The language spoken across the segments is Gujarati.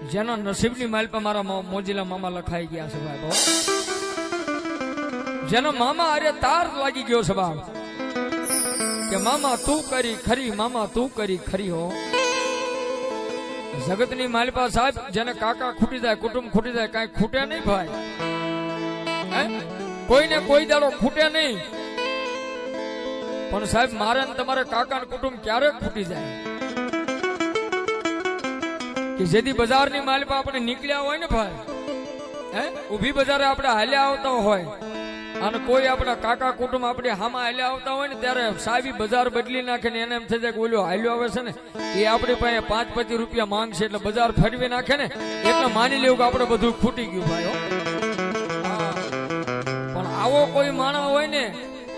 જેના નસીબની માલ પર મારા મોજીલા મામા લખાઈ ગયા છે ભાઈ. જેનો મામા અરે તાર લાગી ગયો છે બાપ કે મામા તું કરી ખરી, મામા તું કરી ખરી હો. જગતની માલપા સાહેબ જેને કાકા ખૂટી જાય, કુટુંબ ખૂટી જાય, કઈ ખૂટે નહીં ભાઈ. કોઈને કોઈ દાડો ખૂટે નહીં, પણ સાહેબ મારે તમારે કાકા કુટુંબ ક્યારે ખૂટી જાય કે જેથી બજારની માલપા આપણે નીકળ્યા હોય ને ભાઈ, ઊભી બજારે આપણે હાલ્યા આવતા હોય અને કોઈ આપણા કાકા કુટુંબ આપણે હામાં હાલ્યા આવતા હોય ને ત્યારે સાહેબ બજાર બદલી નાખે ને એને એમ થઈ જાય કે ઓલો હાલ્યો આવે છે ને એ આપણી પાસે 5-25 રૂપિયા માંગશે એટલે બજાર ફેરવી નાખે ને એટલે માની લેવું કે આપણે બધું ખૂટી ગયું ભાઈ. પણ આવો કોઈ માણા હોય ને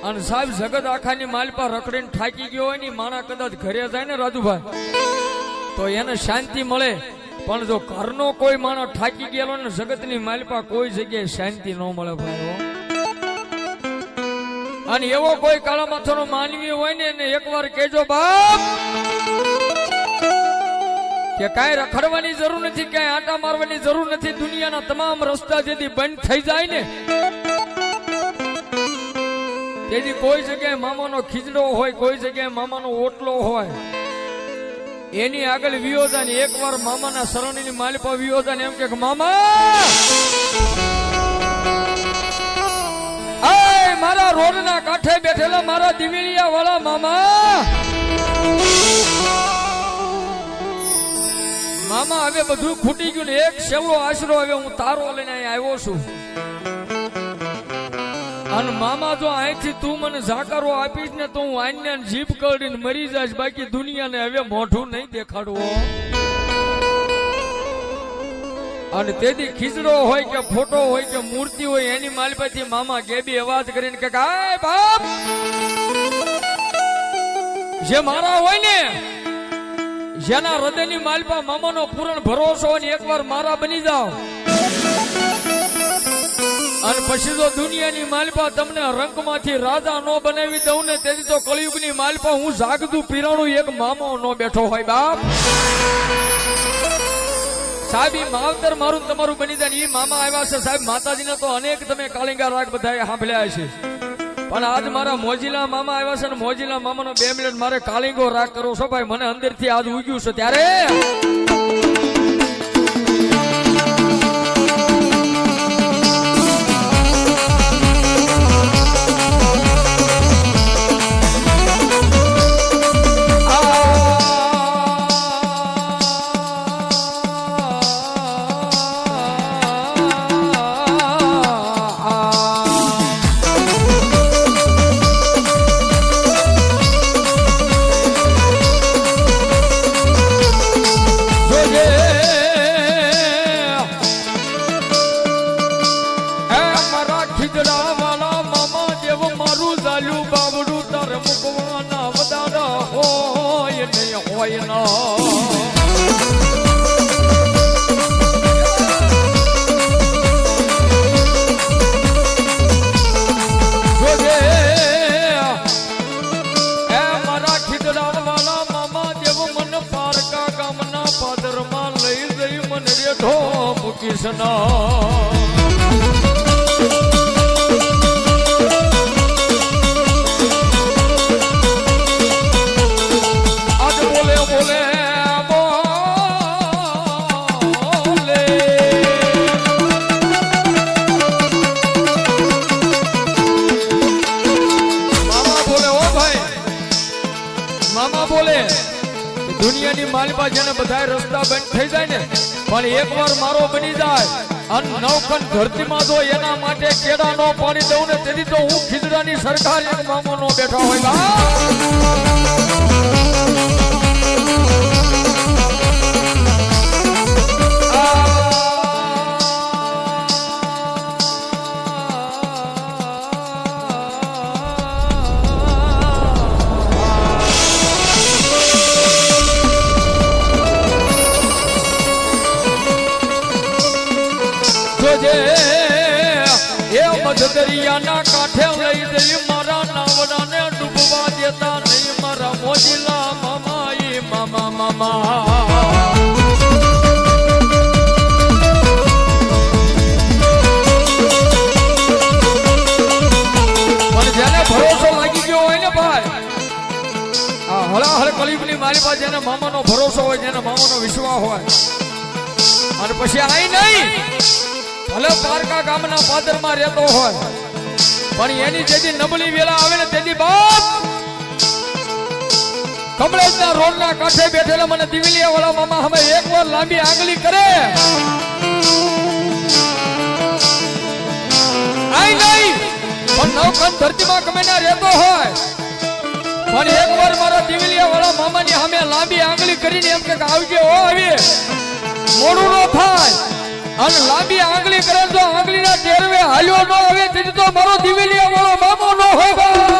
અને સાહેબ જગત આખાની માલપા રખડીને થાકી ગયો હોય ને માણા કદાચ ઘરે જાય ને રાજુભાઈ તો એને શાંતિ મળે, પણ જો ઘરનો કોઈ માણસ થાકી ગયેલો ને જગતની માલપા કોઈ જગ્યાએ શાંતિ ન મળે ભાઈ. અને એવો કોઈ કાળા માથાનો માનવી હોય ને એને એકવાર કહેજો બાપ કે કાંઈ રખડવાની જરૂર નથી, કાંઈ આંટા મારવાની જરૂર નથી. દુનિયાના તમામ રસ્તા જેથી બંધ થઈ જાય ને તેથી કોઈ જગ્યાએ મામાનો ખીજડો હોય, કોઈ જગ્યાએ મામાનો ઓટલો હોય, એની આગળ વિયોજા ને એકવાર મામાના શરણની માલપા વિયોજા ને એમ કે મામા મારા રોડના કાંઠે બેઠેલા મારા દિવેલિયા વાળા મામા, મામા હવે બધું ખૂટી ગયું ને એક સેવડો આશરો હવે હું તારો લઈને અહીં આવ્યો છું. અને મામા જો અહીંથી તું મને ઝાકારો આપીશ ને તો હું આઈને જીભ કરીને મરી જઈશ, બાકી દુનિયાને હવે મોઢું નહીં દેખાડવો. અને તેથી ખીચડો હોય કે ફોટો હોય કે મૂર્તિ હોય એની માલપાથી મામા ગેબી અવાજ કરીને કે આય બાપ જે મારા હોય ને જેના હૃદયની માલપા મામાનો પૂરણ ભરોસો હોય ને એકવાર મારા બની જાઓ અને પછી તો દુનિયાની માલપા તમને રંગમાંથી રાજા નો બનાવી દઉં ને તેથી તો કળિયુગની માલપા હું જાગતું પીરાણું એક મામો નો બેઠો હોય બાપ. સાહેબ ઈ માવતર મારું તમારું બની જાય ને ઈ મામા આવ્યા છે સાહેબ. માતાજીને તો અનેક તમે કાલિંગા રાગ બધા સાંભળ્યા છે, પણ આજ મારા મોજીલા મામા આવ્યા છે ને મોજીલા મામાનો 2 મિનિટ મારે કાલિંગો રાગ કરો છો ભાઈ. મને અંદરથી આજ ઉગ્યું છે ત્યારે દુનિયાની માલપા જેને બધા રસ્તા બંધ થઈ જાય ને પણ એકવાર મારો બની જાય અને નવખંડ ધરતીમાં જો એના માટે કેડા નો પાણી દઉં ને તેથી તો હું ખીજડાની સરકાર એક મામો નો બેઠા હોય. દરિયાના કાંઠે લઈ જઈ મારા નાવડાને ડૂબવા દેતા નહીં મારા મોજીલા મામા. ઈ મામા મામા કળિયુગની મારી પાસે જેને મામાનો ભરોસો હોય, જેને મામાનો વિશ્વાસ હોય, અને પછી આઈ નહીં ભલે પારકા ગામના પાદરમાં રહેતો હોય, પણ એની જેથી નબળી વેલા આવે ને તેથી બાપ કમળેજના રોડના કાંઠે બેઠેલા મને દિવેલિયા વાળા મામા હવે એકવાર લાંબી આંગળી કરે આઈ નહીં પણ નવખંડ ધરતીમાં ગમે ના રહેતો હોય, પણ એકવાર મારા દિવેલિયા વાળા મામાની સામે લાંબી આંગળી કરીને એમ કે આવજે હો આવી મોડું ન થાય, અને લાંબી આંગળી કરે તો આંગળીના ટેરવે હાલ્યો ન આવે તેથી તો મારો દિવેલિયા વાળો મામો ન હોય.